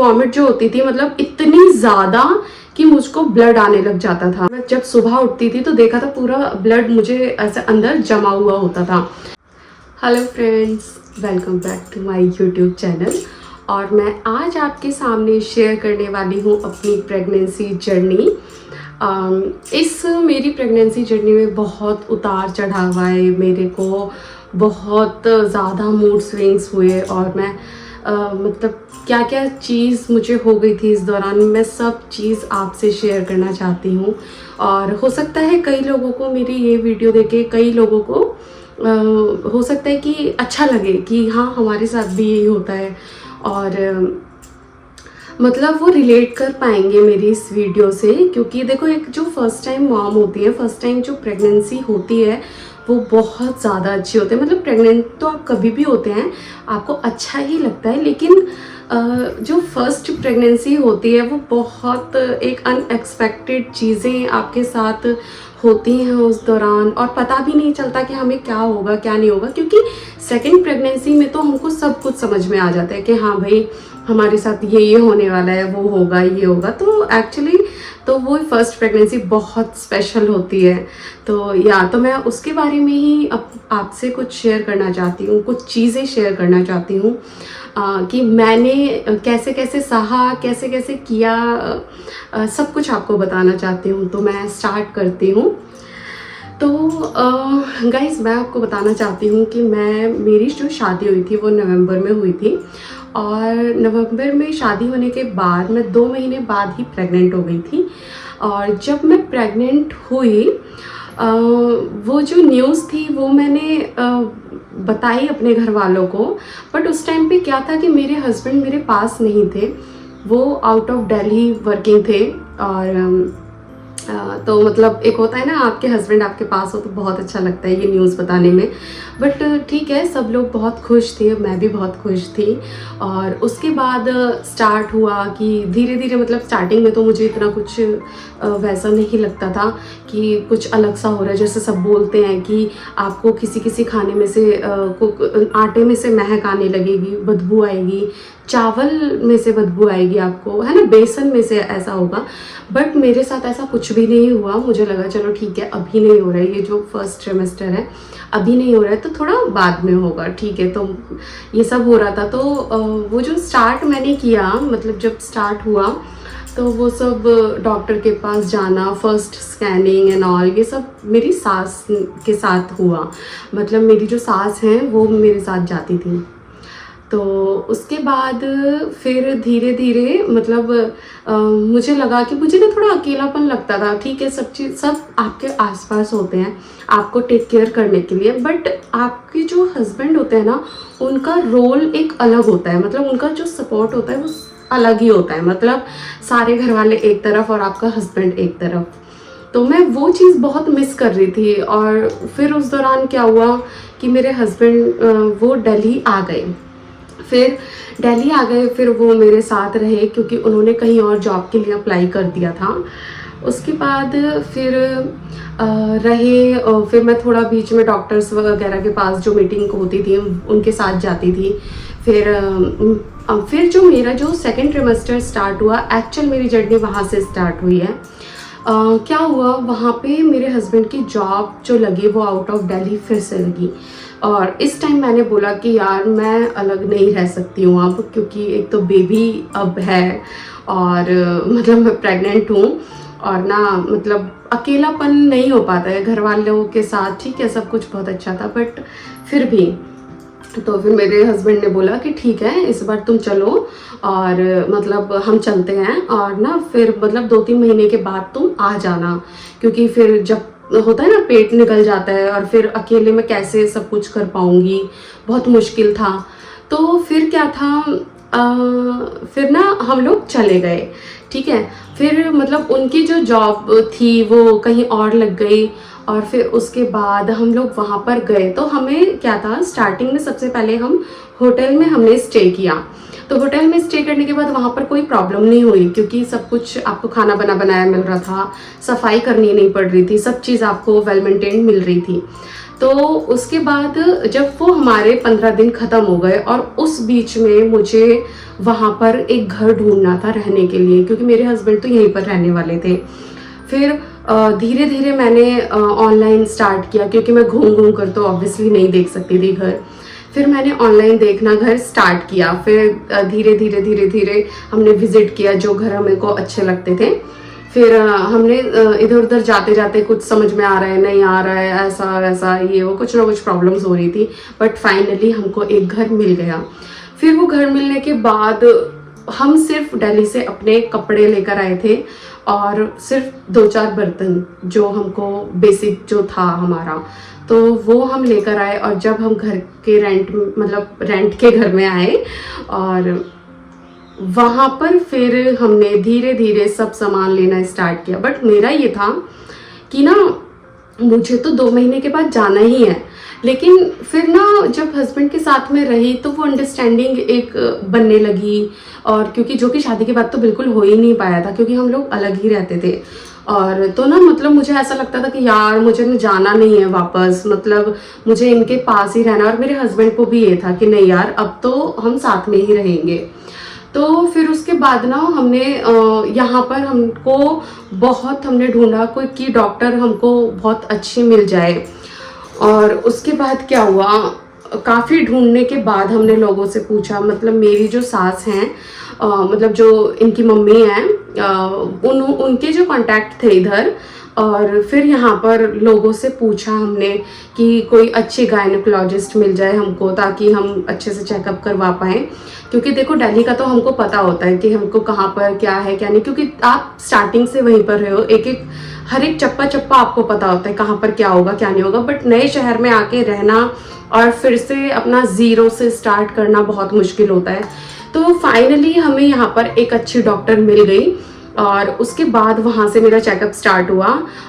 Vomit जो होती थी मतलब इतनी ज़्यादा कि मुझको ब्लड आने लग जाता था। मैं जब सुबह उठती थी तो देखा था पूरा ब्लड मुझे ऐसे अंदर जमा हुआ होता था। Hello friends, welcome back to my YouTube channel. और मैं आज आपके सामने शेयर करने वाली हूँ अपनी प्रेगनेंसी जर्नी। इस मेरी प्रेगनेंसी जर्नी में बहुत उतार चढ़ाव आए, मेरे को बहुत ज़्यादा मूड स्विंग्स हुए और मैं मतलब क्या क्या चीज़ मुझे हो गई थी इस दौरान, मैं सब चीज़ आपसे शेयर करना चाहती हूँ। और हो सकता है कई लोगों को मेरी ये वीडियो देखे, कई लोगों को हो सकता है कि अच्छा लगे कि हाँ हमारे साथ भी यही होता है और मतलब वो रिलेट कर पाएंगे मेरी इस वीडियो से। क्योंकि देखो, एक जो फर्स्ट टाइम मॉम होती है, फर्स्ट टाइम जो प्रेगनेंसी होती है वो बहुत ज़्यादा अच्छी होती है। मतलब प्रेग्नेंट तो आप कभी भी होते हैं, आपको अच्छा ही लगता है, लेकिन जो फर्स्ट प्रेगनेंसी होती है वो बहुत एक अनएक्सपेक्टेड चीज़ें आपके साथ होती हैं उस दौरान, और पता भी नहीं चलता कि हमें क्या होगा क्या नहीं होगा। क्योंकि सेकंड प्रेगनेंसी में तो हमको सब कुछ समझ में आ जाता है कि हाँ भाई हमारे साथ ये होने वाला है, वो होगा, ये होगा। तो एक्चुअली तो वो फर्स्ट प्रेगनेंसी बहुत स्पेशल होती है। तो मैं उसके बारे में ही आपसे कुछ शेयर करना चाहती हूँ, कुछ चीज़ें शेयर करना चाहती हूँ कि मैंने कैसे कैसे सहा, कैसे कैसे किया, सब कुछ आपको बताना चाहती हूँ। तो मैं स्टार्ट करती हूँ। तो गाइस, मैं आपको बताना चाहती हूँ कि मेरी जो शादी हुई थी वो नवंबर में हुई थी, और नवंबर में शादी होने के बाद मैं 2 महीने बाद ही प्रेग्नेंट हो गई थी। और जब मैं प्रेग्नेंट हुई, वो जो न्यूज़ थी वो मैंने बताई अपने घर वालों को। बट उस टाइम पे क्या था कि मेरे हस्बैंड मेरे पास नहीं थे, वो आउट ऑफ दिल्ली वर्किंग थे। और तो मतलब एक होता है ना, आपके हस्बैंड आपके पास हो तो बहुत अच्छा लगता है ये न्यूज़ बताने में। बट ठीक है, सब लोग बहुत खुश थे, मैं भी बहुत खुश थी। और उसके बाद स्टार्ट हुआ कि धीरे धीरे, मतलब स्टार्टिंग में तो मुझे इतना कुछ वैसा नहीं लगता था कि कुछ अलग सा हो रहा है। जैसे सब बोलते हैं कि आपको किसी किसी खाने में से आटे में से महक आने लगेगी, बदबू आएगी, चावल में से बदबू आएगी आपको, है ना, बेसन में से ऐसा होगा। बट मेरे साथ ऐसा कुछ भी नहीं हुआ। मुझे लगा चलो ठीक है, अभी नहीं हो रहा है, ये जो फर्स्ट ट्रिमेस्टर है अभी नहीं हो रहा है तो थोड़ा बाद में होगा, ठीक है। तो ये सब हो रहा था। तो वो जो स्टार्ट मैंने किया, मतलब जब स्टार्ट हुआ तो वो सब डॉक्टर के पास जाना, फर्स्ट स्कैनिंग एंड ऑल, ये सब मेरी सास के साथ हुआ। मतलब मेरी जो सास हैं वो मेरे साथ जाती थी। तो उसके बाद फिर धीरे धीरे मतलब मुझे लगा कि मुझे ना थोड़ा अकेलापन लगता था। ठीक है, सब चीज़ सब आपके आसपास होते हैं आपको टेक केयर करने के लिए, बट आपके जो हस्बैंड होते हैं ना, उनका रोल एक अलग होता है। मतलब उनका जो सपोर्ट होता है वो अलग ही होता है। मतलब सारे घर वाले एक तरफ और आपका हस्बैंड एक तरफ। तो मैं वो चीज़ बहुत मिस कर रही थी। और फिर उस दौरान क्या हुआ कि मेरे हस्बैंड वो दिल्ली आ गए। फिर दिल्ली आ गए, फिर वो मेरे साथ रहे क्योंकि उन्होंने कहीं और जॉब के लिए अप्लाई कर दिया था। उसके बाद फिर रहे, फिर मैं थोड़ा बीच में डॉक्टर्स वगैरह के पास जो मीटिंग होती थी उनके साथ जाती थी। फिर जो मेरा जो सेकेंड ट्रिमेस्टर स्टार्ट हुआ, एक्चुअल मेरी जर्नी वहाँ से स्टार्ट हुई है। क्या हुआ, वहाँ पे मेरे हस्बैंड की जॉब जो लगी वो आउट ऑफ दिल्ली फिर से लगी। और इस टाइम मैंने बोला कि यार मैं अलग नहीं रह सकती हूँ अब, क्योंकि एक तो बेबी अब है और मतलब मैं प्रेग्नेंट हूँ, और ना मतलब अकेलापन नहीं हो पाता है घर वालों के साथ। ठीक है, सब कुछ बहुत अच्छा था, बट फिर भी। तो फिर मेरे हस्बैंड ने बोला कि ठीक है इस बार तुम चलो, और मतलब हम चलते हैं, और ना फिर मतलब 2-3 महीने के बाद तुम आ जाना। क्योंकि फिर जब होता है ना, पेट निकल जाता है और फिर अकेले में कैसे सब कुछ कर पाऊंगी, बहुत मुश्किल था। तो फिर क्या था, फिर ना हम लोग चले गए। ठीक है, फिर मतलब उनकी जो जॉब थी वो कहीं और लग गई, और फिर उसके बाद हम लोग वहाँ पर गए। तो हमें क्या था, स्टार्टिंग में सबसे पहले हम होटल में हमने स्टे किया। तो होटल में स्टे करने के बाद वहाँ पर कोई प्रॉब्लम नहीं हुई, क्योंकि सब कुछ आपको खाना बनाया मिल रहा था, सफाई करनी नहीं पड़ रही थी, सब चीज़ आपको वेल मेंटेन मिल रही थी। तो उसके बाद जब वो हमारे 15 दिन ख़त्म हो गए और उस बीच में मुझे वहाँ पर एक घर ढूंढना था रहने के लिए, क्योंकि मेरे हस्बैंड तो यहीं पर रहने वाले थे। फिर धीरे धीरे मैंने ऑनलाइन स्टार्ट किया, क्योंकि मैं घूम घूम कर तो ऑब्वियसली नहीं देख सकती थी घर। फिर मैंने ऑनलाइन देखना घर स्टार्ट किया। फिर धीरे धीरे धीरे धीरे हमने विजिट किया जो घर हमें को अच्छे लगते थे। फिर हमने इधर उधर जाते जाते कुछ समझ में आ रहा है, नहीं आ रहा है, ऐसा वैसा ये वो कुछ ना कुछ प्रॉब्लम्स हो रही थी, बट फाइनली हमको एक घर मिल गया। फिर वो घर मिलने के बाद हम सिर्फ दिल्ली से अपने कपड़े लेकर आए थे और सिर्फ 2-4 बर्तन जो हमको बेसिक जो था हमारा, तो वो हम लेकर आए। और जब हम घर के रेंट के घर में आए और वहाँ पर फिर हमने धीरे धीरे सब सामान लेना स्टार्ट किया। बट मेरा ये था कि ना मुझे तो 2 महीने के बाद जाना ही है, लेकिन फिर ना जब हस्बैंड के साथ में रही तो वो अंडरस्टैंडिंग एक बनने लगी। और क्योंकि जो कि शादी के बाद तो बिल्कुल हो ही नहीं पाया था, क्योंकि हम लोग अलग ही रहते थे। और तो ना मतलब मुझे ऐसा लगता था कि यार मुझे ना जाना नहीं है वापस, मतलब मुझे इनके पास ही रहना। और मेरे हस्बैंड को भी ये था कि नहीं यार अब तो हम साथ में ही रहेंगे। तो फिर उसके बाद ना हमने यहाँ पर हमको बहुत हमने ढूंढा कोई कि डॉक्टर हमको बहुत अच्छी मिल जाए। और उसके बाद क्या हुआ, काफ़ी ढूंढने के बाद हमने लोगों से पूछा, मतलब मेरी जो सास हैं मतलब जो इनकी मम्मी हैं उनके जो कांटेक्ट थे इधर। और फिर यहाँ पर लोगों से पूछा हमने कि कोई अच्छी गायनेकोलॉजिस्ट मिल जाए हमको, ताकि हम अच्छे से चेकअप करवा पाएँ। क्योंकि देखो दिल्ली का तो हमको पता होता है कि हमको कहाँ पर क्या है क्या नहीं, क्योंकि आप स्टार्टिंग से वहीं पर रहे हो, हर एक चप्पा चप्पा आपको पता होता है कहाँ पर क्या होगा क्या नहीं होगा। बट नए शहर में आके रहना और फिर से अपना ज़ीरो से स्टार्ट करना बहुत मुश्किल होता है। तो फाइनली हमें यहाँ पर एक अच्छी डॉक्टर मिल गई और उसके बाद वहाँ से मेरा चेकअप स्टार्ट हुआ।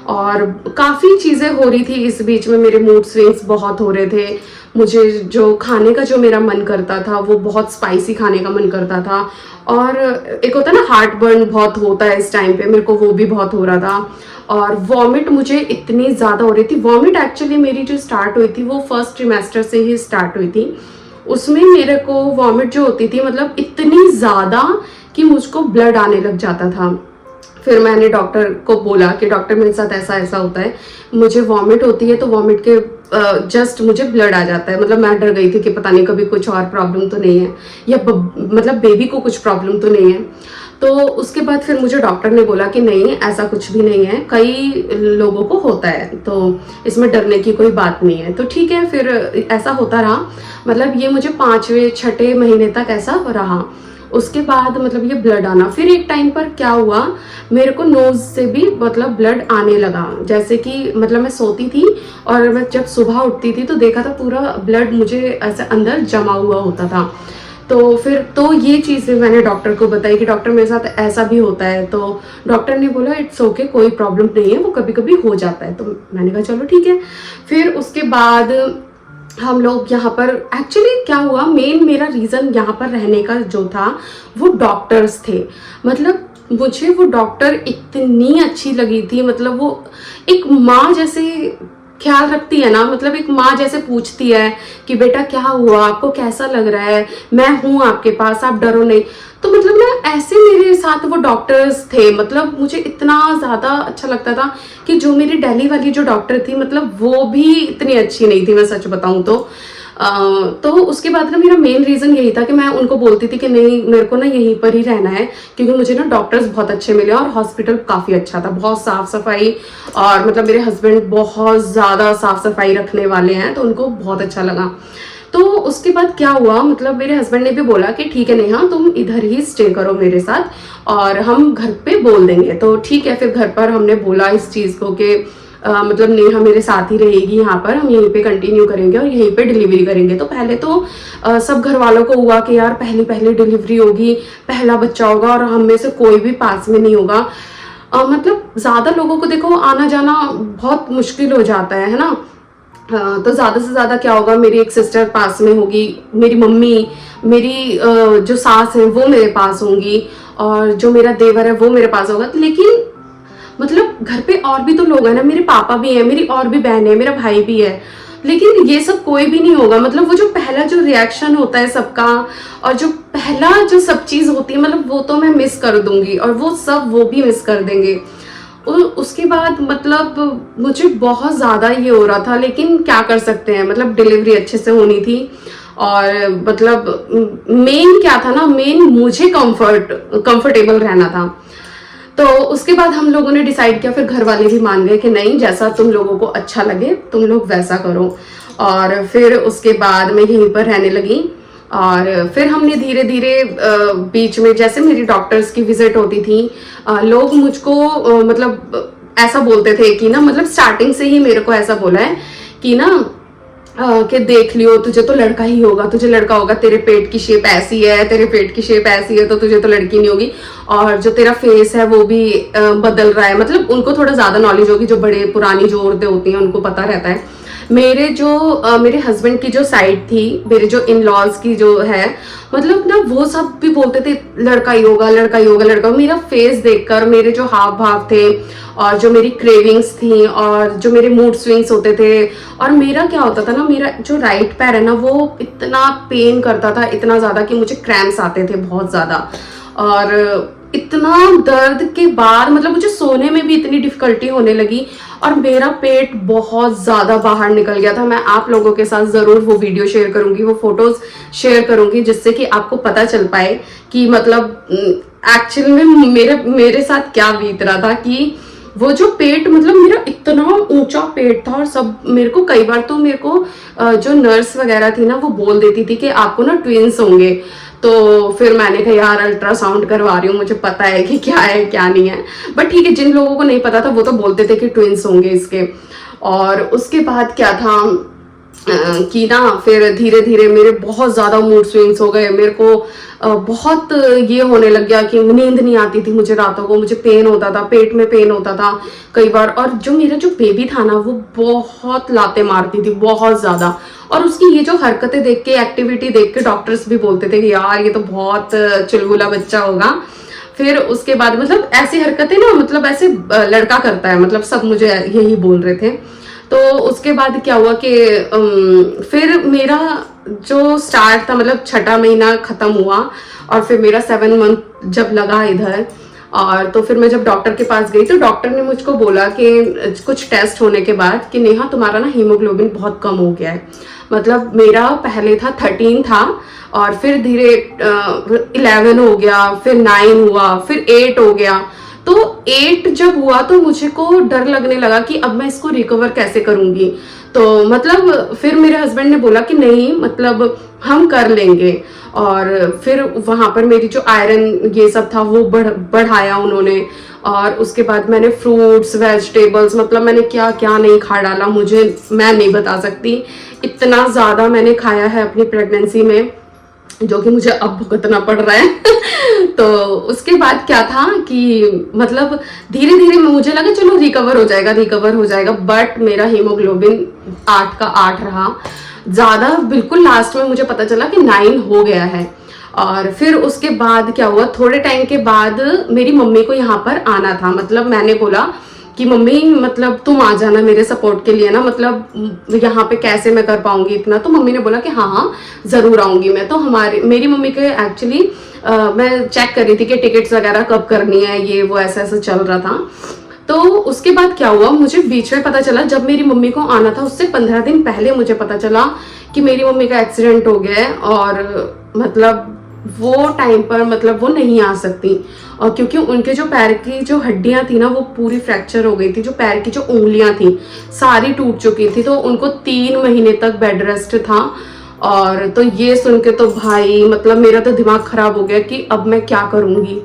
और काफ़ी चीज़ें हो रही थी इस बीच में, मेरे मूड स्विंग्स बहुत हो रहे थे। मुझे जो खाने का जो मेरा मन करता था वो बहुत स्पाइसी खाने का मन करता था। और एक होता है ना हार्ट बर्न बहुत होता है इस टाइम पे, मेरे को वो भी बहुत हो रहा था। और वॉमिट मुझे इतनी ज़्यादा हो रही थी। वॉमिट एक्चुअली मेरी जो स्टार्ट हुई थी वो फर्स्ट ट्रिमेस्टर से ही स्टार्ट हुई थी। उसमें मेरे को वॉमिट जो होती थी मतलब इतनी ज़्यादा कि मुझको ब्लड आने लग जाता था। फिर मैंने डॉक्टर को बोला कि डॉक्टर मेरे साथ ऐसा ऐसा होता है, मुझे वॉमिट होती है तो वॉमिट के जस्ट मुझे ब्लड आ जाता है। मतलब मैं डर गई थी कि पता नहीं कभी कुछ और प्रॉब्लम तो नहीं है, या मतलब बेबी को कुछ प्रॉब्लम तो नहीं है। तो उसके बाद फिर मुझे डॉक्टर ने बोला कि नहीं ऐसा कुछ भी नहीं है, कई लोगों को होता है, तो इसमें डरने की कोई बात नहीं है। तो ठीक है, फिर ऐसा होता रहा। मतलब ये मुझे 5वें-6ठे महीने तक ऐसा रहा। उसके बाद मतलब ये ब्लड आना, फिर एक टाइम पर क्या हुआ मेरे को नोज से भी मतलब ब्लड आने लगा। जैसे कि मतलब मैं सोती थी और मैं जब सुबह उठती थी तो देखा था पूरा ब्लड मुझे ऐसे अंदर जमा हुआ होता था। तो फिर तो ये चीज़ भी मैंने डॉक्टर को बताई कि डॉक्टर मेरे साथ ऐसा भी होता है। तो डॉक्टर ने बोला इट्स ओके, कोई प्रॉब्लम नहीं है, वो कभी कभी हो जाता है। तो मैंने कहा चलो ठीक है। फिर उसके बाद हम लोग यहाँ पर एक्चुअली क्या हुआ, मेन मेरा रीज़न यहाँ पर रहने का जो था वो डॉक्टर्स थे। मतलब मुझे वो डॉक्टर इतनी अच्छी लगी थी, मतलब वो एक माँ जैसे ख्याल रखती है ना, मतलब एक माँ जैसे पूछती है कि बेटा क्या हुआ, आपको कैसा लग रहा है, मैं हूँ आपके पास, आप डरो नहीं। तो मतलब ना ऐसे मेरे साथ वो डॉक्टर्स थे। मतलब मुझे इतना ज़्यादा अच्छा लगता था कि जो मेरी दिल्ली वाली जो डॉक्टर थी मतलब वो भी इतनी अच्छी नहीं थी, मैं सच बताऊँ तो। तो उसके बाद ना मेरा मेन रीज़न यही था कि मैं उनको बोलती थी कि नहीं मेरे को ना यहीं पर ही रहना है, क्योंकि मुझे ना डॉक्टर्स बहुत अच्छे मिले और हॉस्पिटल काफ़ी अच्छा था, बहुत साफ़ सफाई। और मतलब मेरे हस्बैंड बहुत ज़्यादा साफ़ सफाई रखने वाले हैं, तो उनको बहुत अच्छा लगा। तो उसके बाद क्या हुआ, मतलब मेरे हस्बैंड ने भी बोला कि ठीक है नेहा तुम इधर ही स्टे करो मेरे साथ और हम घर पे बोल देंगे। तो ठीक है, फिर घर पर हमने बोला इस चीज़ को कि मतलब नेहा मेरे साथ ही रहेगी यहाँ पर, हम यहीं पे कंटिन्यू करेंगे और यहीं पे डिलीवरी करेंगे। तो पहले तो सब घर वालों को हुआ कि यार पहली डिलीवरी होगी, पहला बच्चा होगा और हम में से कोई भी पास में नहीं होगा। मतलब ज़्यादा लोगों को देखो आना जाना बहुत मुश्किल हो जाता है ना। तो ज़्यादा से ज़्यादा क्या होगा, मेरी एक सिस्टर पास में होगी, मेरी मम्मी, मेरी जो सास है वो मेरे पास होंगी और जो मेरा देवर है वो मेरे पास होगा। लेकिन मतलब घर पे और भी तो लोग हैं ना, मेरे पापा भी हैं, मेरी और भी बहन है, मेरा भाई भी है। लेकिन ये सब कोई भी नहीं होगा। मतलब वो जो पहला जो रिएक्शन होता है सबका, और जो पहला जो सब चीज होती है, मतलब वो तो मैं मिस कर दूंगी, और वो सब वो भी मिस कर देंगे। और उसके बाद मतलब मुझे बहुत ज़्यादा ये हो रहा था, लेकिन क्या कर सकते हैं, मतलब डिलीवरी अच्छे से होनी थी। और मतलब मेन क्या था ना, मेन मुझे कंफर्टेबल रहना था। तो उसके बाद हम लोगों ने डिसाइड किया, फिर घर वाले भी मान गए कि नहीं, जैसा तुम लोगों को अच्छा लगे तुम लोग वैसा करो। और फिर उसके बाद मैं यहीं पर रहने लगी। और फिर हमने धीरे धीरे बीच में जैसे मेरी डॉक्टर्स की विजिट होती थी, लोग मुझको मतलब ऐसा बोलते थे कि ना, मतलब स्टार्टिंग से ही मेरे को ऐसा बोला है कि ना कि देख लियो, तुझे तो लड़का ही होगा, तुझे लड़का होगा, तेरे पेट की शेप ऐसी है, तेरे पेट की शेप ऐसी है, तो तुझे तो लड़की नहीं होगी। और जो तेरा फेस है वो भी बदल रहा है। मतलब उनको थोड़ा ज्यादा नॉलेज होगी, जो बड़े पुरानी जो औरतें होती हैं उनको पता रहता है। मेरे जो मेरे हस्बैंड की जो साइड थी, मेरे जो इन लॉज की जो है, मतलब ना वो सब भी बोलते थे लड़का ही होगा, लड़का ही होगा, लड़का। मेरा फेस देखकर, मेरे जो हाव भाव थे, और जो मेरी क्रेविंग्स थी, और जो मेरे मूड स्विंग्स होते थे, और मेरा क्या होता था ना, मेरा जो राइट पैर है ना वो इतना पेन करता था, इतना ज्यादा कि मुझे क्रैम्प्स आते थे बहुत ज्यादा। और इतना दर्द के बाद मतलब मुझे सोने में भी इतनी डिफिकल्टी होने लगी, और मेरा पेट बहुत ज्यादा बाहर निकल गया था। मैं आप लोगों के साथ जरूर वो वीडियो शेयर करूंगी, वो फोटोज शेयर करूंगी, जिससे कि आपको पता चल पाए कि मतलब एक्चुअल में मेरे साथ क्या बीत रहा था। कि वो जो पेट, मतलब मेरा इतना ऊंचा पेट था, और सब मेरे को कई बार तो मेरे को जो नर्स वगैरह थी ना वो बोल देती थी कि आपको ना ट्विंस होंगे। तो फिर मैंने कहा यार अल्ट्रासाउंड करवा रही हूँ, मुझे पता है कि क्या है क्या नहीं है। बट ठीक है, जिन लोगों को नहीं पता था वो तो बोलते थे कि ट्विंस होंगे इसके। और उसके बाद क्या था कि ना, फिर धीरे धीरे मेरे बहुत ज्यादा मूड स्विंग्स हो गए। मेरे को बहुत ये होने लग गया कि नींद नहीं आती थी मुझे रातों को, मुझे पेन होता था, पेट में पेन होता था कई बार। और जो मेरा जो बेबी था ना वो बहुत लाते मारती थी, बहुत ज्यादा। और उसकी ये जो हरकतें देख के, एक्टिविटी देख के डॉक्टर्स भी बोलते थे कि यार ये तो बहुत चुलबुला बच्चा होगा। फिर उसके बाद मतलब ऐसी हरकतें ना, मतलब ऐसे लड़का करता है, मतलब सब मुझे यही बोल रहे थे। तो उसके बाद क्या हुआ कि फिर मेरा जो स्टार्ट था, मतलब छठा महीना खत्म हुआ, और फिर मेरा 7 मंथ जब लगा इधर। और तो फिर मैं जब डॉक्टर के पास गई तो डॉक्टर ने मुझको बोला कि कुछ टेस्ट होने के बाद कि नेहा तुम्हारा ना हीमोग्लोबिन बहुत कम हो गया है। मतलब मेरा पहले था 13 था, और फिर धीरे 11 हो गया, फिर 9 हुआ, फिर 8 हो गया। तो 8 जब हुआ तो मुझे को डर लगने लगा कि अब मैं इसको रिकवर कैसे करूंगी। तो मतलब फिर मेरे हस्बैंड ने बोला कि नहीं, मतलब हम कर लेंगे। और फिर वहां पर मेरी जो आयरन ये सब था वो बढ़ाया उन्होंने। और उसके बाद मैंने फ्रूट्स वेजिटेबल्स, मतलब मैंने क्या क्या नहीं खा डाला, मैं नहीं बता सकती। इतना ज्यादा मैंने खाया है अपनी प्रेगनेंसी में, जो कि मुझे अब भुगतना पड़ रहा है। तो उसके बाद क्या था कि मतलब धीरे धीरे मुझे लगा चलो रिकवर हो जाएगा। बट मेरा हीमोग्लोबिन 8 का 8 रहा, ज्यादा बिल्कुल लास्ट में मुझे पता चला कि 9 हो गया है। और फिर उसके बाद क्या हुआ, थोड़े टाइम के बाद मेरी मम्मी को यहाँ पर आना था। मतलब मैंने बोला कि मम्मी मतलब तुम आ जाना मेरे सपोर्ट के लिए ना, मतलब यहाँ पे कैसे मैं कर पाऊंगी इतना। तो मम्मी ने बोला कि हाँ हाँ जरूर आऊंगी मैं। तो मेरी मम्मी के एक्चुअली मैं चेक कर रही थी कि टिकट्स वगैरह कब करनी है, ये वो ऐसा ऐसा चल रहा था। तो उसके बाद क्या हुआ, मुझे बीच में पता चला, जब मेरी मम्मी को आना था उससे 15 दिन पहले मुझे पता चला कि मेरी मम्मी का एक्सीडेंट हो गया है। और मतलब वो टाइम पर मतलब वो नहीं आ सकती, और क्योंकि उनके जो पैर की जो हड्डियां थी ना वो पूरी फ्रैक्चर हो गई थी। जो पैर की जो उंगलियां थी सारी टूट चुकी थी, तो उनको 3 महीने तक बेड रेस्ट था। और तो ये सुन के तो भाई मतलब मेरा तो दिमाग खराब हो गया कि अब मैं क्या करूंगी।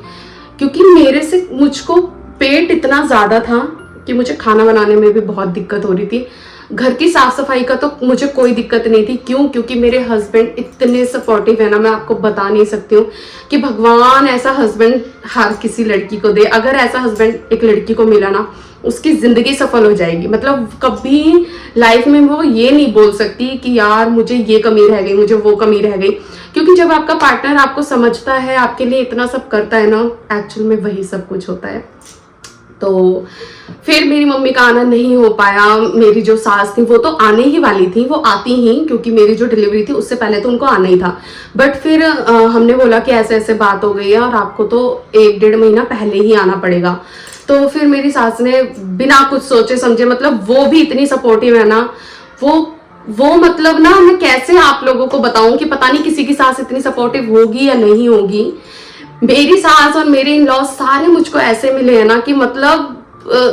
क्योंकि मुझको पेट इतना ज्यादा था कि मुझे खाना बनाने में भी बहुत दिक्कत हो रही थी। घर की साफ सफाई का तो मुझे कोई दिक्कत नहीं थी। क्यों? क्योंकि मेरे हस्बैंड इतने सपोर्टिव है ना, मैं आपको बता नहीं सकती हूँ कि भगवान ऐसा हस्बैंड हर किसी लड़की को दे। अगर ऐसा हस्बैंड एक लड़की को मिला ना, उसकी जिंदगी सफल हो जाएगी। मतलब कभी लाइफ में वो ये नहीं बोल सकती कि यार मुझे ये कमी रह गई, मुझे वो कमी रह गई। क्योंकि जब आपका पार्टनर आपको समझता है, आपके लिए इतना सब करता है ना, एक्चुअल में वही सब कुछ होता है। तो फिर मेरी मम्मी का आना नहीं हो पाया। मेरी जो सास थी वो तो आने ही वाली थी, वो आती ही, क्योंकि मेरी जो डिलीवरी थी उससे पहले तो उनको आना ही था। बट फिर हमने बोला कि ऐसे ऐसे बात हो गई है और आपको तो 1-1.5 महीना पहले ही आना पड़ेगा। तो फिर मेरी सास ने बिना कुछ सोचे समझे, मतलब वो भी इतनी सपोर्टिव है ना, वो मतलब ना, मैं कैसे आप लोगों को बताऊं कि पता नहीं किसी की सास इतनी सपोर्टिव होगी या नहीं होगी। मेरी सास और मेरे इन लॉज सारे मुझको ऐसे मिले हैं ना कि मतलब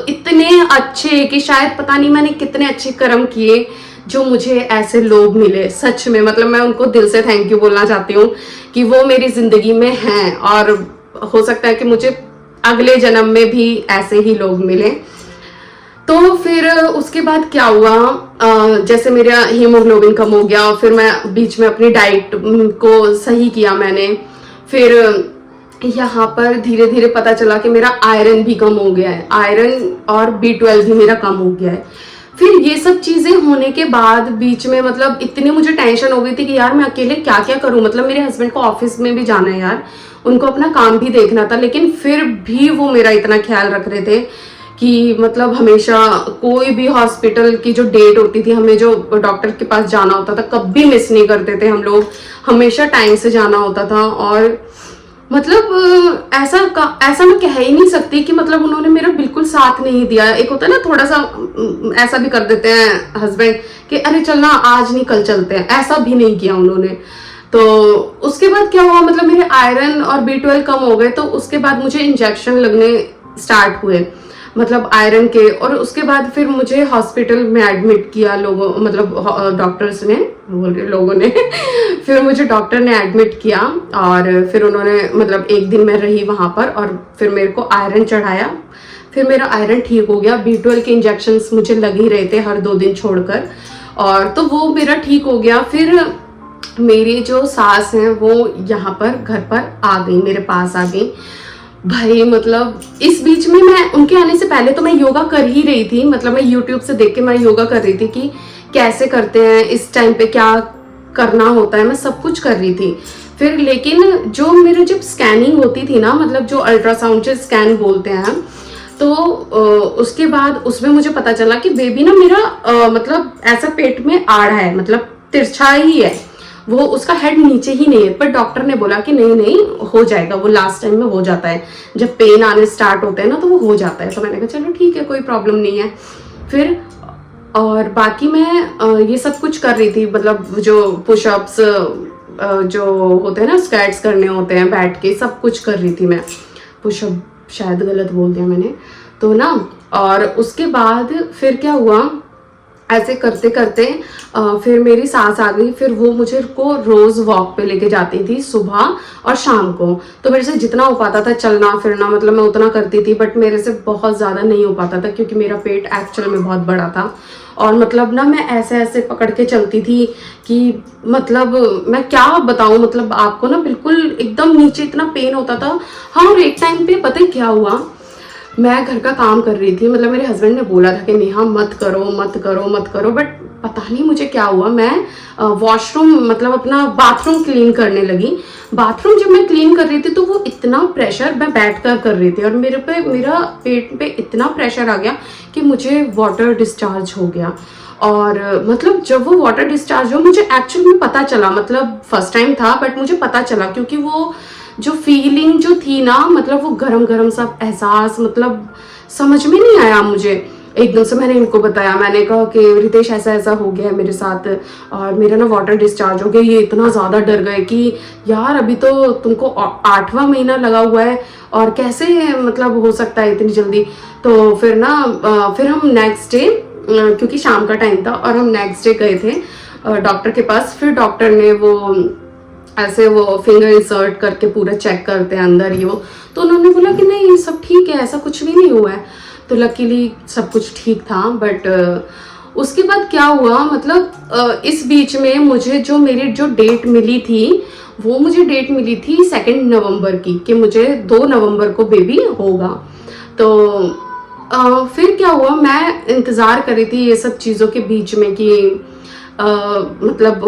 इतने अच्छे कि शायद पता नहीं मैंने कितने अच्छे कर्म किए जो मुझे ऐसे लोग मिले। सच में मतलब मैं उनको दिल से थैंक यू बोलना चाहती हूँ कि वो मेरी जिंदगी में हैं, और हो सकता है कि मुझे अगले जन्म में भी ऐसे ही लोग मिले। तो फिर उसके बाद क्या हुआ, जैसे मेरा हीमोग्लोबिन कम हो गया, फिर मैं बीच में अपनी डाइट को सही किया मैंने। फिर यहाँ पर धीरे धीरे पता चला कि मेरा आयरन भी कम हो गया है, आयरन और B12 भी मेरा कम हो गया है। फिर ये सब चीजें होने के बाद बीच में मतलब इतनी मुझे टेंशन हो गई थी कि यार मैं अकेले क्या क्या करूं। मतलब मेरे हस्बैंड को ऑफिस में भी जाना है यार, उनको अपना काम भी देखना था, लेकिन फिर भी वो मेरा इतना ख्याल रख रहे थे कि मतलब हमेशा कोई भी हॉस्पिटल की जो डेट होती थी, हमें जो डॉक्टर के पास जाना होता था कभी मिस नहीं करते थे हम लोग, हमेशा टाइम से जाना होता था। और मतलब ऐसा मैं कह ही नहीं सकती कि मतलब उन्होंने मेरा बिल्कुल साथ नहीं दिया। एक होता है ना थोड़ा सा ऐसा भी कर देते हैं हस्बैंड कि अरे चलना आज नहीं कल चलते हैं, ऐसा भी नहीं किया उन्होंने। तो उसके बाद क्या हुआ, मतलब मेरे आयरन और B12 कम हो गए, तो उसके बाद मुझे इंजेक्शन लगने स्टार्ट हुए, मतलब आयरन के। और उसके बाद फिर मुझे हॉस्पिटल में एडमिट किया लोगों, मतलब डॉक्टर्स ने, बोल रहे लोगों ने फिर मुझे डॉक्टर ने एडमिट किया, और फिर उन्होंने मतलब 1 दिन मैं रही वहां पर, और फिर मेरे को आयरन चढ़ाया। फिर मेरा आयरन ठीक हो गया। B12 के इंजेक्शंस मुझे लग ही रहे थे हर 2 दिन छोड़कर, और तो वो मेरा ठीक हो गया। फिर मेरी जो सास हैं वो यहाँ पर घर पर आ गई, मेरे पास आ गई भाई। मतलब इस बीच में मैं उनके आने से पहले तो मैं योगा कर ही रही थी, मतलब मैं यूट्यूब से देख के मैं योगा कर रही थी कि कैसे करते हैं, इस टाइम पे क्या करना होता है, मैं सब कुछ कर रही थी। फिर लेकिन जो मेरे जब स्कैनिंग होती थी ना, मतलब जो अल्ट्रासाउंड से स्कैन बोलते हैं, तो उसके बाद उसमें मुझे पता चला कि बेबी ना मेरा मतलब ऐसा पेट में आड़ा है, मतलब तिरछा ही है, वो उसका हेड नीचे ही नहीं है। पर डॉक्टर ने बोला कि नहीं नहीं हो जाएगा, वो लास्ट टाइम में हो जाता है, जब पेन आने स्टार्ट होते हैं ना तो वो हो जाता है। तो मैंने कहा चलो ठीक है, कोई प्रॉब्लम नहीं है। फिर और बाकी मैं ये सब कुछ कर रही थी, मतलब जो पुशअप्स जो होते हैं ना, स्क्वाट्स करने होते हैं बैठ के, सब कुछ कर रही थी मैं। पुशअप शायद गलत बोल दिया मैंने तो ना। और उसके बाद फिर क्या हुआ, ऐसे करते करते फिर मेरी सास आ गई। फिर वो मुझे को रोज वॉक पे लेके जाती थी सुबह और शाम को। तो मेरे से जितना हो पाता था चलना फिरना, मतलब मैं उतना करती थी, बट मेरे से बहुत ज़्यादा नहीं हो पाता था क्योंकि मेरा पेट एक्चुअल में बहुत बड़ा था। और मतलब ना मैं ऐसे ऐसे पकड़ के चलती थी कि मतलब मैं क्या बताऊं, मतलब आपको ना बिल्कुल एकदम नीचे इतना पेन होता था। हाँ, और एक टाइम पे पता है क्या हुआ, मैं घर का काम कर रही थी, मतलब मेरे हस्बैंड ने बोला था कि नेहा मत करो मत करो मत करो, बट पता नहीं मुझे क्या हुआ, मैं वॉशरूम मतलब अपना बाथरूम क्लीन करने लगी। बाथरूम जब मैं क्लीन कर रही थी तो वो इतना प्रेशर, मैं बैठ कर रही थी और मेरा पेट पे इतना प्रेशर आ गया कि मुझे वाटर डिस्चार्ज हो गया। और मतलब जब वो वाटर डिस्चार्ज हो, मुझे एक्चुअली में पता चला, मतलब फर्स्ट टाइम था बट मुझे पता चला, क्योंकि वो जो फीलिंग जो थी ना, मतलब वो गरम गरम सा एहसास, मतलब समझ में नहीं आया मुझे। एकदम से मैंने इनको बताया, मैंने कहा कि रितेश ऐसा ऐसा हो गया है मेरे साथ और मेरा ना वाटर डिस्चार्ज हो गया। ये इतना ज़्यादा डर गए कि यार अभी तो तुमको 8वां महीना लगा हुआ है और कैसे मतलब हो सकता है इतनी जल्दी। तो फिर ना फिर हम नेक्स्ट डे, क्योंकि शाम का टाइम था, और हम नेक्स्ट डे गए थे डॉक्टर के पास। फिर डॉक्टर ने वो ऐसे वो फिंगर इंसर्ट करके पूरा चेक करते हैं अंदर ही वो, तो उन्होंने बोला कि नहीं सब ठीक है, ऐसा कुछ भी नहीं हुआ है। तो लकीली सब कुछ ठीक था। बट उसके बाद क्या हुआ, मतलब इस बीच में मुझे जो मेरी जो डेट मिली थी, वो मुझे डेट मिली थी 2 नवंबर की, कि मुझे 2 नवंबर को बेबी होगा। तो फिर क्या हुआ, मैं इंतज़ार कर रही थी ये सब चीज़ों के बीच में कि मतलब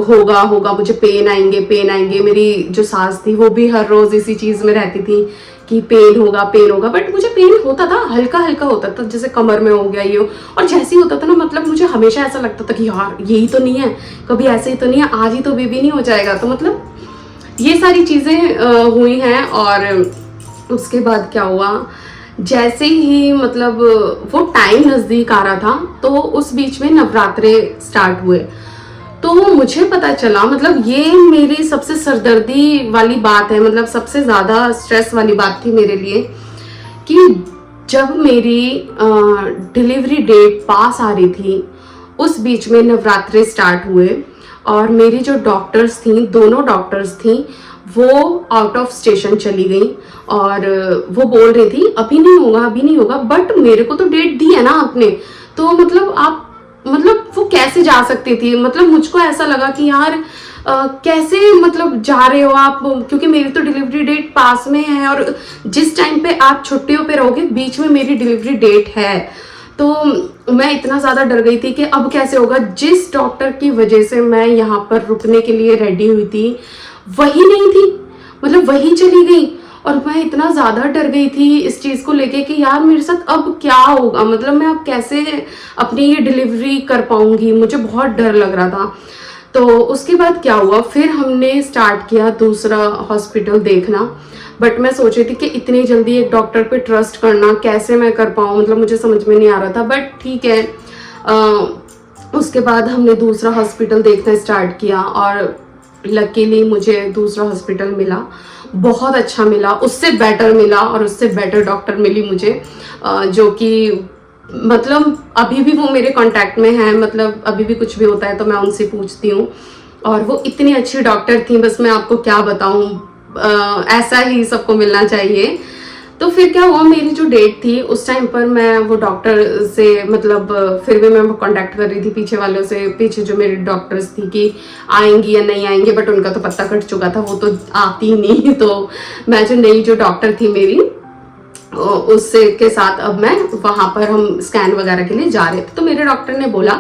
होगा मुझे पेन आएंगे। मेरी जो सास थी वो भी हर रोज इसी चीज में रहती थी कि पेन होगा पेन होगा, बट मुझे पेन होता था, हल्का हल्का होता था, जैसे कमर में हो गया ये हो, और जैसे ही होता था ना मतलब मुझे हमेशा ऐसा लगता था कि यार यही तो नहीं है, कभी ऐसे ही तो नहीं है, आज ही तो बेबी नहीं हो जाएगा। तो मतलब ये सारी चीज़ें हुई हैं। और उसके बाद क्या हुआ, जैसे ही मतलब वो टाइम नज़दीक आ रहा था तो उस बीच में नवरात्रे स्टार्ट हुए। तो मुझे पता चला, मतलब ये मेरी सबसे सरदर्दी वाली बात है, मतलब सबसे ज़्यादा स्ट्रेस वाली बात थी मेरे लिए, कि जब मेरी डिलीवरी डेट पास आ रही थी उस बीच में नवरात्रे स्टार्ट हुए, और मेरी जो डॉक्टर्स थी, दोनों डॉक्टर्स थी, वो आउट ऑफ स्टेशन चली गई, और वो बोल रही थी अभी नहीं होगा अभी नहीं होगा, बट मेरे को तो डेट दी है ना आपने, तो मतलब आप मतलब वो कैसे जा सकती थी। मतलब मुझको ऐसा लगा कि यार कैसे मतलब जा रहे हो आप, क्योंकि मेरी तो डिलीवरी डेट पास में है, और जिस टाइम पे आप छुट्टियों पे रहोगे बीच में मेरी डिलीवरी डेट है। तो मैं इतना ज़्यादा डर गई थी कि अब कैसे होगा। जिस डॉक्टर की वजह से मैं यहाँ पर रुकने के लिए रेडी हुई थी वही नहीं थी, मतलब वही चली गई, और मैं इतना ज़्यादा डर गई थी इस चीज़ को लेके कि यार मेरे साथ अब क्या होगा, मतलब मैं अब कैसे अपनी ये डिलीवरी कर पाऊंगी, मुझे बहुत डर लग रहा था। तो उसके बाद क्या हुआ, फिर हमने स्टार्ट किया दूसरा हॉस्पिटल देखना, बट मैं सोच रही थी कि इतनी जल्दी एक डॉक्टर पे ट्रस्ट करना कैसे मैं कर पाऊँ, मतलब मुझे समझ में नहीं आ रहा था, बट ठीक है। उसके बाद हमने दूसरा हॉस्पिटल देखना स्टार्ट किया, और लकीली मुझे दूसरा हॉस्पिटल मिला, बहुत अच्छा मिला, उससे बेटर मिला, और उससे बेटर डॉक्टर मिली मुझे, जो कि मतलब अभी भी वो मेरे कांटेक्ट में है, मतलब अभी भी कुछ भी होता है तो मैं उनसे पूछती हूँ, और वो इतनी अच्छी डॉक्टर थी, बस मैं आपको क्या बताऊँ, ऐसा ही सबको मिलना चाहिए। तो फिर क्या हुआ, मेरी जो डेट थी उस टाइम पर मैं वो डॉक्टर से मतलब फिर भी मैं कांटेक्ट कर रही थी पीछे वालों से, पीछे जो मेरी डॉक्टर्स थी कि आएंगी या नहीं आएंगे, बट उनका तो पत्ता कट चुका था, वो तो आती ही नहीं। तो मैं जो नई जो डॉक्टर थी मेरी उससे के साथ अब मैं वहाँ पर हम स्कैन वगैरह के लिए जा रहे थे। तो मेरे डॉक्टर ने बोला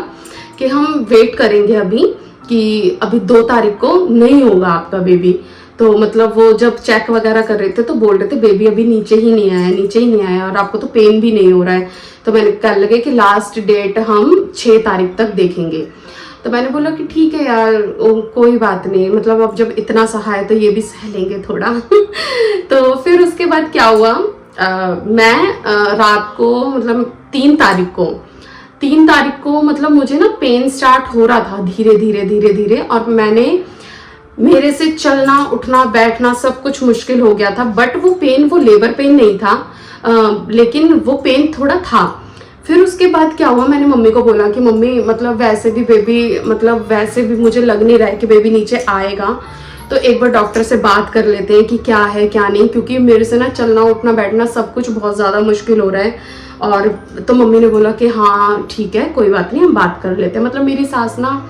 कि हम वेट करेंगे अभी, कि अभी 2 तारीख को नहीं होगा आपका बेबी। तो मतलब वो जब चेक वगैरह कर रहे थे तो बोल रहे थे बेबी अभी नीचे ही नहीं आया, नीचे ही नहीं आया, और आपको तो पेन भी नहीं हो रहा है। तो मैंने कह लगे कि लास्ट डेट हम 6 तारीख तक देखेंगे। तो मैंने बोला कि ठीक है यार, कोई बात नहीं, मतलब अब जब इतना सहा है तो ये भी सह लेंगे थोड़ा। तो फिर उसके बाद क्या हुआ, मैं रात को मतलब 3 तारीख को मतलब मुझे ना पेन स्टार्ट हो रहा था धीरे धीरे धीरे धीरे, और मेरे से चलना उठना बैठना सब कुछ मुश्किल हो गया था, बट वो पेन वो लेबर पेन नहीं था, लेकिन वो पेन थोड़ा था। फिर उसके बाद क्या हुआ, मैंने मम्मी को बोला कि मम्मी मतलब वैसे भी बेबी, मतलब वैसे भी मुझे लग नहीं रहा है कि बेबी नीचे आएगा, तो एक बार डॉक्टर से बात कर लेते हैं कि क्या है क्या नहीं, क्योंकि मेरे से ना चलना उठना बैठना सब कुछ बहुत ज़्यादा मुश्किल हो रहा है। और तो मम्मी ने बोला कि हाँ ठीक है कोई बात नहीं, हम बात कर लेते हैं। मतलब मेरी सास ना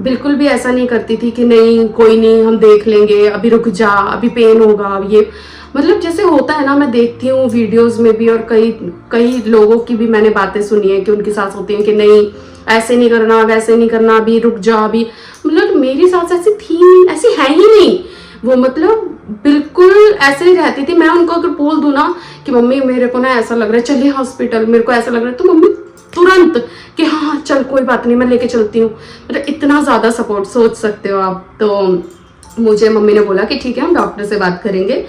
बिल्कुल भी ऐसा नहीं करती थी कि नहीं कोई नहीं हम देख लेंगे, अभी रुक जा, अभी पेन होगा, ये मतलब जैसे होता है ना, मैं देखती हूँ वीडियोस में भी, और कई लोगों की भी मैंने बातें सुनी है कि उनकी सास होती है कि नहीं ऐसे नहीं करना वैसे नहीं करना, अभी रुक जा अभी। मतलब मेरी सास ऐसी है ही नहीं, वो मतलब बिल्कुल ऐसे ही रहती थी। मैं उनको अगर बोल दूं ना कि मम्मी मेरे को ना ऐसा लग रहा है चलिए हॉस्पिटल, मेरे को ऐसा लग रहा है, तो मम्मी तुरंत कि हाँ हाँ चल कोई बात नहीं मैं लेके चलती हूँ। मतलब इतना ज़्यादा सपोर्ट, सोच सकते हो आप। तो मुझे मम्मी ने बोला कि ठीक है हम डॉक्टर से बात करेंगे।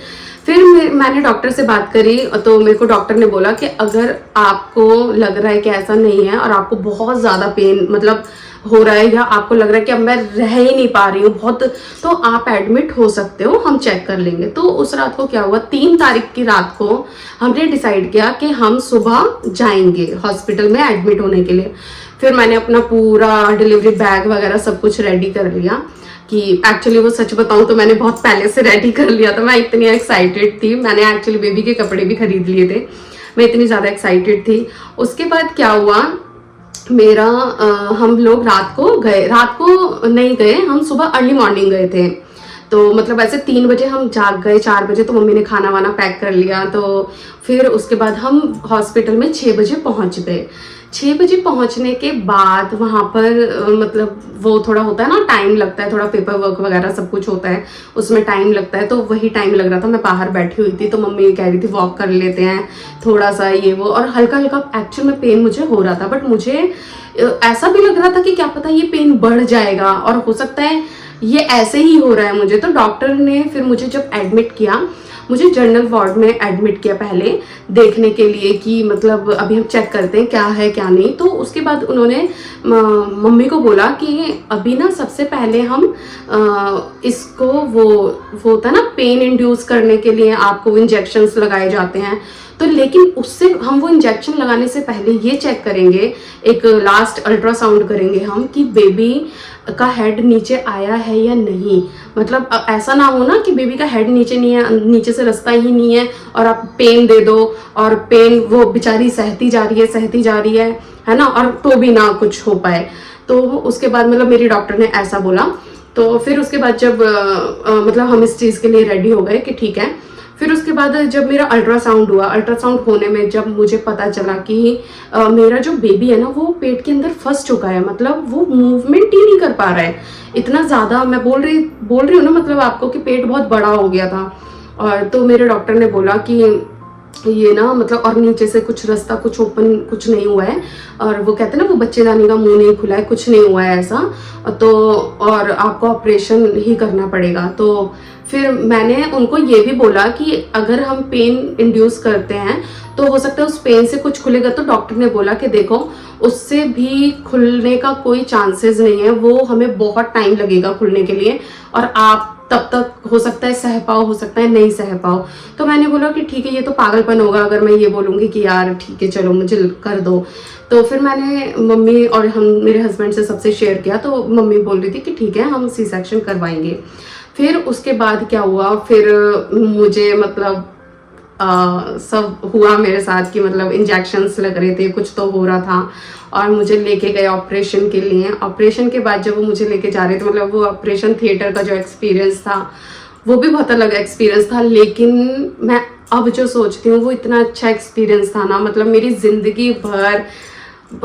फिर मैंने डॉक्टर से बात करी, तो मेरे को डॉक्टर ने बोला कि अगर आपको लग रहा है कि ऐसा नहीं है और आपको बहुत ज़्यादा पेन मतलब हो रहा है, या आपको लग रहा है कि अब मैं रह ही नहीं पा रही हूँ बहुत, तो आप एडमिट हो सकते हो, हम चेक कर लेंगे। तो उस रात को क्या हुआ, 3 तारीख की रात को हमने डिसाइड किया कि हम सुबह जाएंगे हॉस्पिटल में एडमिट होने के लिए। फिर मैंने अपना पूरा डिलीवरी बैग वगैरह सब कुछ रेडी कर लिया, कि एक्चुअली वो सच बताऊं तो मैंने बहुत पहले से रेडी कर लिया था, मैं इतनी एक्साइटेड थी। मैंने एक्चुअली बेबी के कपड़े भी खरीद लिए थे, मैं इतनी ज़्यादा एक्साइटेड थी। उसके बाद क्या हुआ, मेरा हम लोग रात को नहीं गए, हम सुबह अर्ली मॉर्निंग गए थे। तो तो मतलब ऐसे 3 बजे हम जाग गए, 4 बजे तो मम्मी ने खाना वाना पैक कर लिया। तो फिर उसके बाद हम हॉस्पिटल में 6 बजे पहुंच गए। 6 बजे पहुंचने के बाद वहाँ पर मतलब वो थोड़ा होता है ना, टाइम लगता है, थोड़ा पेपर वर्क वगैरह सब कुछ होता है, उसमें टाइम लगता है। तो वही टाइम लग रहा था, मैं बाहर बैठी हुई थी, तो मम्मी कह रही थी वॉक कर लेते हैं थोड़ा सा ये वो, और हल्का हल्का एक्चुअल में पेन मुझे हो रहा था। बट मुझे ऐसा भी लग रहा था कि क्या पता ये पेन बढ़ जाएगा और हो सकता है ये ऐसे ही हो रहा है मुझे। तो डॉक्टर ने फिर मुझे जब एडमिट किया, मुझे जनरल वार्ड में एडमिट किया पहले देखने के लिए कि मतलब अभी हम चेक करते हैं क्या है क्या नहीं। तो उसके बाद उन्होंने मम्मी को बोला कि अभी ना सबसे पहले हम इसको वो होता है ना पेन इंड्यूस करने के लिए आपको इंजेक्शंस लगाए जाते हैं। तो लेकिन उससे हम वो इंजेक्शन लगाने से पहले ये चेक करेंगे, एक लास्ट अल्ट्रासाउंड करेंगे हम कि बेबी का हेड नीचे आया है या नहीं। मतलब ऐसा ना हो ना कि बेबी का हेड नीचे नहीं है, नीचे से रास्ता ही नहीं है और आप पेन दे दो और पेन वो बेचारी सहती जा रही है ना, और तो भी ना कुछ हो पाए। तो उसके बाद मतलब मेरी डॉक्टर ने ऐसा बोला। तो फिर उसके बाद जब मतलब हम इस चीज़ के लिए रेडी हो गए कि ठीक है। फिर उसके बाद जब मेरा अल्ट्रासाउंड हुआ, अल्ट्रासाउंड होने में जब मुझे पता चला कि मेरा जो बेबी है ना वो पेट के अंदर फंस चुका है, मतलब वो मूवमेंट ही नहीं कर पा रहा है इतना ज़्यादा। मैं बोल रही हूँ ना मतलब आपको कि पेट बहुत बड़ा हो गया था। और तो मेरे डॉक्टर ने बोला कि ये ना मतलब और नीचे से कुछ रास्ता कुछ ओपन कुछ नहीं हुआ है, और वो कहते हैं ना वो बच्चेदानी का मुंह नहीं खुला है, कुछ नहीं हुआ है ऐसा, तो और आपको ऑपरेशन ही करना पड़ेगा। तो फिर मैंने उनको ये भी बोला कि अगर हम पेन इंड्यूस करते हैं तो हो सकता है उस पेन से कुछ खुलेगा। तो डॉक्टर ने बोला कि देखो उससे भी खुलने का कोई चांसेस नहीं है, वो हमें बहुत टाइम लगेगा खुलने के लिए, और आप तब तक हो सकता है सह पाओ, हो सकता है नहीं सह पाओ। तो मैंने बोला कि ठीक है, ये तो पागलपन होगा अगर मैं ये बोलूँगी कि यार ठीक है चलो मुझे कर दो। तो फिर मैंने मम्मी और हम मेरे हस्बैंड से सबसे शेयर किया। तो मम्मी बोल रही थी कि ठीक है हम सी सेक्शन करवाएंगे। फिर उसके बाद क्या हुआ, फिर मुझे मतलब सब हुआ मेरे साथ कि मतलब इंजेक्शन्स लग रहे थे, कुछ तो हो रहा था, और मुझे लेके गए ऑपरेशन के लिए। ऑपरेशन के बाद जब वो मुझे लेके जा रहे थे, मतलब वो ऑपरेशन थिएटर का जो एक्सपीरियंस था वो भी बहुत अलग एक्सपीरियंस था। लेकिन मैं अब जो सोचती हूँ वो इतना अच्छा एक्सपीरियंस था ना, मतलब मेरी ज़िंदगी भर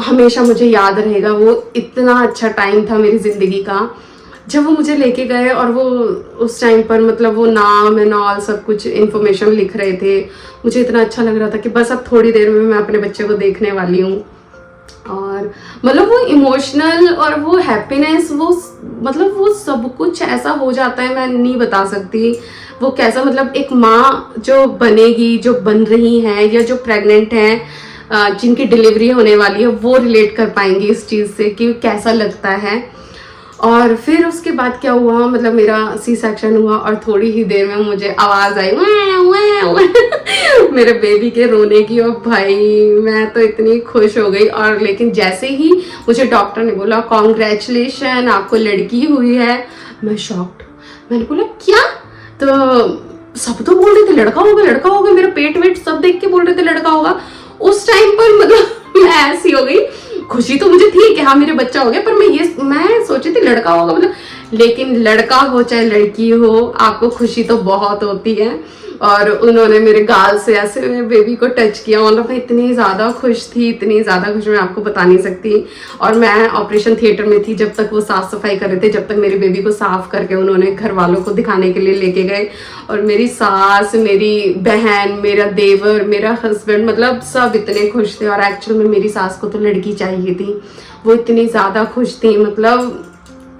हमेशा मुझे याद रहेगा। वो इतना अच्छा टाइम था मेरी ज़िंदगी का जब वो मुझे लेके गए, और वो उस टाइम पर मतलब वो नाम एंड ऑल सब कुछ इन्फॉर्मेशन लिख रहे थे। मुझे इतना अच्छा लग रहा था कि बस अब थोड़ी देर में मैं अपने बच्चे को देखने वाली हूँ। और मतलब वो इमोशनल और वो हैप्पीनेस, वो मतलब वो सब कुछ ऐसा हो जाता है, मैं नहीं बता सकती वो कैसा। मतलब एक माँ जो बनेगी, जो बन रही हैं या जो प्रेग्नेंट हैं, जिनकी डिलीवरी होने वाली है, वो रिलेट कर पाएंगी इस चीज़ से कि कैसा लगता है। और फिर उसके बाद क्या हुआ, मतलब मेरा सी सेक्शन हुआ और थोड़ी ही देर में मुझे आवाज़ आई मेरे बेबी के रोने की, और भाई मैं तो इतनी खुश हो गई। और लेकिन जैसे ही मुझे डॉक्टर ने बोला कॉन्ग्रेचुलेशन आपको लड़की हुई है, मैं शॉक्ड। मैंने बोला क्या? तो सब तो बोल रहे थे लड़का होगा, मेरा पेट वेट सब देख के बोल रहे थे लड़का होगा। उस टाइम पर मतलब मैं ऐसी हो गई, खुशी तो मुझे थी कि हाँ मेरे बच्चा हो गया, पर मैं सोची थी लड़का होगा मतलब। लेकिन लड़का हो चाहे लड़की हो, आपको खुशी तो बहुत होती है। और उन्होंने मेरे गाल से ऐसे मेरे बेबी को टच किया, मतलब मैं इतनी ज़्यादा खुश थी, इतनी ज़्यादा खुश मैं आपको बता नहीं सकती। और मैं ऑपरेशन थिएटर में थी जब तक वो साफ़ सफाई कर रहे थे, जब तक मेरे बेबी को साफ़ करके उन्होंने घर वालों को दिखाने के लिए लेके गए। और मेरी सास, मेरी बहन, मेरा देवर, मेरा हस्बैंड, मतलब सब इतने खुश थे। और एक्चुअल में मेरी सास को तो लड़की चाहिए थी, वो इतनी ज़्यादा खुश थी, मतलब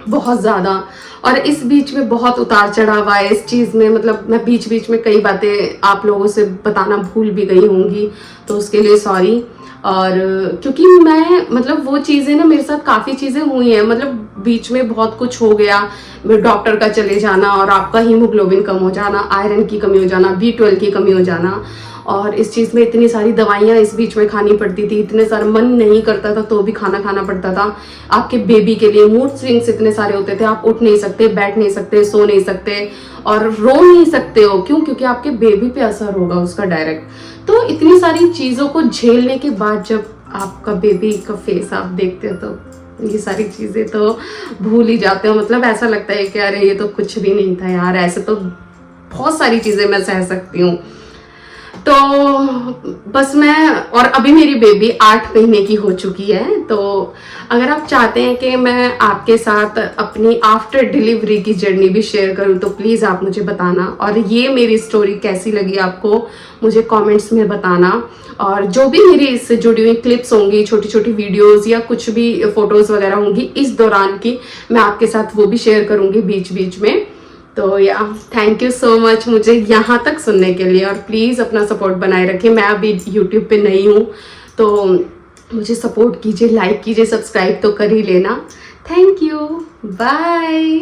बहुत ज़्यादा। और इस बीच में बहुत उतार चढ़ाव आए इस चीज़ में, मतलब मैं बीच बीच में कई बातें आप लोगों से बताना भूल भी गई होंगी, तो उसके लिए सॉरी। और क्योंकि मैं मतलब वो चीज़ें ना मेरे साथ काफ़ी चीज़ें हुई हैं, मतलब बीच में बहुत कुछ हो गया, डॉक्टर का चले जाना और आपका हीमोग्लोबिन कम हो जाना, आयरन की कमी हो जाना, B12 की कमी हो जाना, और इस चीज़ में इतनी सारी दवाइयाँ इस बीच में खानी पड़ती थी, इतने सारे मन नहीं करता था तो भी खाना पड़ता था। आपके बेबी के लिए मूड स्विंग्स इतने सारे होते थे, आप उठ नहीं सकते, बैठ नहीं सकते, सो नहीं सकते और रो नहीं सकते हो। क्यों? क्योंकि आपके बेबी पे असर होगा उसका डायरेक्ट। तो इतनी सारी चीज़ों को झेलने के बाद जब आपका बेबी का फेस आप देखते हो तो ये सारी चीज़ें तो भूल ही जाते हो, मतलब ऐसा लगता है कि अरे ये तो कुछ भी नहीं था यार, ऐसे तो बहुत सारी चीज़ें मैं सह सकती हूँ। तो बस मैं, और अभी मेरी बेबी 8 महीने की हो चुकी है, तो अगर आप चाहते हैं कि मैं आपके साथ अपनी आफ्टर डिलीवरी की जर्नी भी शेयर करूं तो प्लीज़ आप मुझे बताना, और ये मेरी स्टोरी कैसी लगी आपको मुझे कमेंट्स में बताना। और जो भी मेरी इससे जुड़ी हुई क्लिप्स होंगी, छोटी छोटी वीडियोस या कुछ भी फोटोज़ वगैरह होंगी इस दौरान की, मैं आपके साथ वो भी शेयर करूंगी बीच बीच में। तो या थैंक यू सो मच मुझे यहाँ तक सुनने के लिए, और प्लीज़ अपना सपोर्ट बनाए रखिए। मैं अभी यूट्यूब पे नई हूँ, तो मुझे सपोर्ट कीजिए, लाइक कीजिए, सब्सक्राइब तो कर ही लेना। Thank you, bye.